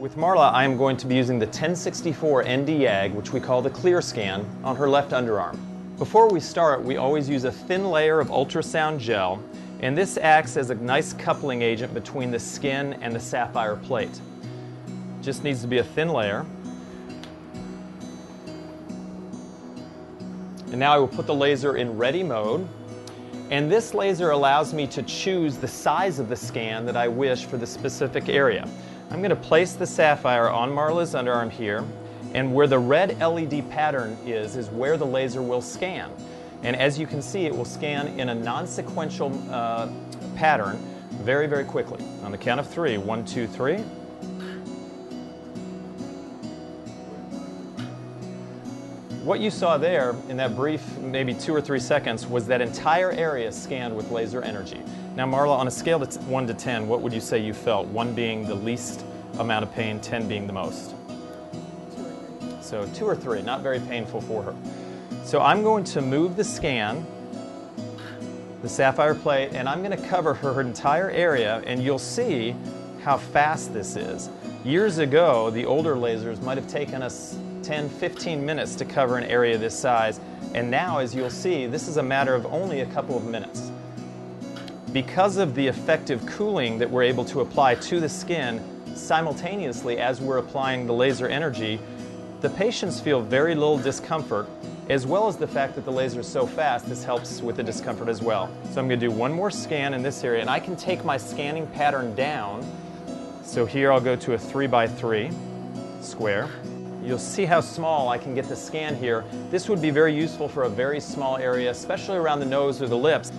With Marla, I am going to be using the 1064 ND YAG, which we call the clear scan, on her left underarm. Before we start, we always use a thin layer of ultrasound gel, and this acts as a nice coupling agent between the skin and the sapphire plate. Just needs to be a thin layer. And now I will put the laser in ready mode. And this laser allows me to choose the size of the scan that I wish for the specific area. I'm going to place the sapphire on Marla's underarm here, and where the red LED pattern is where the laser will scan. And as you can see, it will scan in a non-sequential pattern very, very quickly. On the count of 3, 1, 2, 3. What you saw there in that brief, maybe 2 or 3 seconds, was that entire area scanned with laser energy. Now Marla, on a scale that's 1 to 10, what would you say you felt? 1 being the least amount of pain, 10 being the most? 2 or 3. So 2 or 3, not very painful for her. So I'm going to move the scan, the sapphire plate, and I'm going to cover her entire area, and you'll see how fast this is. Years ago, the older lasers might have taken us 10, 15 minutes to cover an area this size, and now, as you'll see, this is a matter of only a couple of minutes. Because of the effective cooling that we're able to apply to the skin simultaneously as we're applying the laser energy, the patients feel very little discomfort, as well as the fact that the laser is so fast, this helps with the discomfort as well. So I'm going to do one more scan in this area, and I can take my scanning pattern down. So here I'll go to a 3 by 3 square. You'll see how small I can get the scan here. This would be very useful for a very small area, especially around the nose or the lips.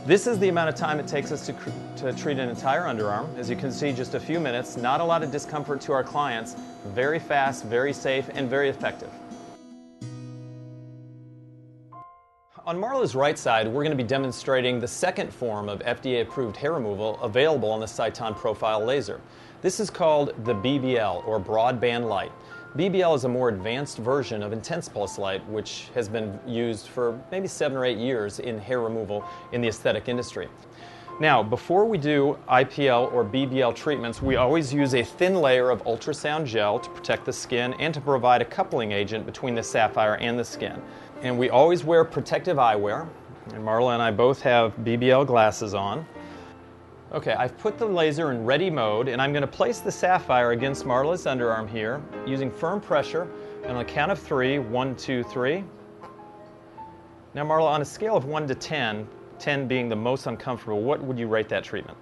This is the amount of time it takes us to treat an entire underarm. As you can see, just a few minutes, not a lot of discomfort to our clients, very fast, very safe, and very effective. On Marla's right side, we're going to be demonstrating the second form of FDA-approved hair removal available on the Sciton Profile laser. This is called the BBL, or broadband light. BBL is a more advanced version of intense pulse light, which has been used for maybe 7 or 8 years in hair removal in the aesthetic industry. Now, before we do IPL or BBL treatments, we always use a thin layer of ultrasound gel to protect the skin and to provide a coupling agent between the sapphire and the skin. And we always wear protective eyewear, and Marla and I both have BBL glasses on. Okay, I've put the laser in ready mode, and I'm going to place the sapphire against Marla's underarm here using firm pressure, and on the count of 3, 1, 2, 3. Now Marla, on a scale of 1 to 10, 10 being the most uncomfortable, what would you rate that treatment?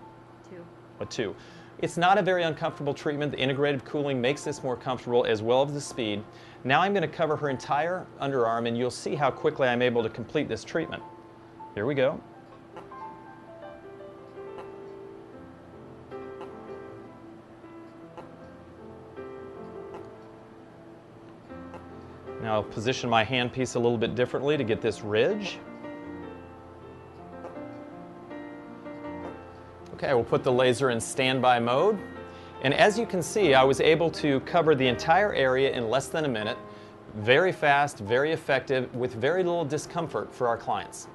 2. A 2. It's not a very uncomfortable treatment. The integrated cooling makes this more comfortable, as well as the speed. Now I'm going to cover her entire underarm, and you'll see how quickly I'm able to complete this treatment. Here we go. Now I'll position my handpiece a little bit differently to get this ridge. Okay, we'll put the laser in standby mode. And as you can see, I was able to cover the entire area in less than a minute. Very fast, very effective, with very little discomfort for our clients.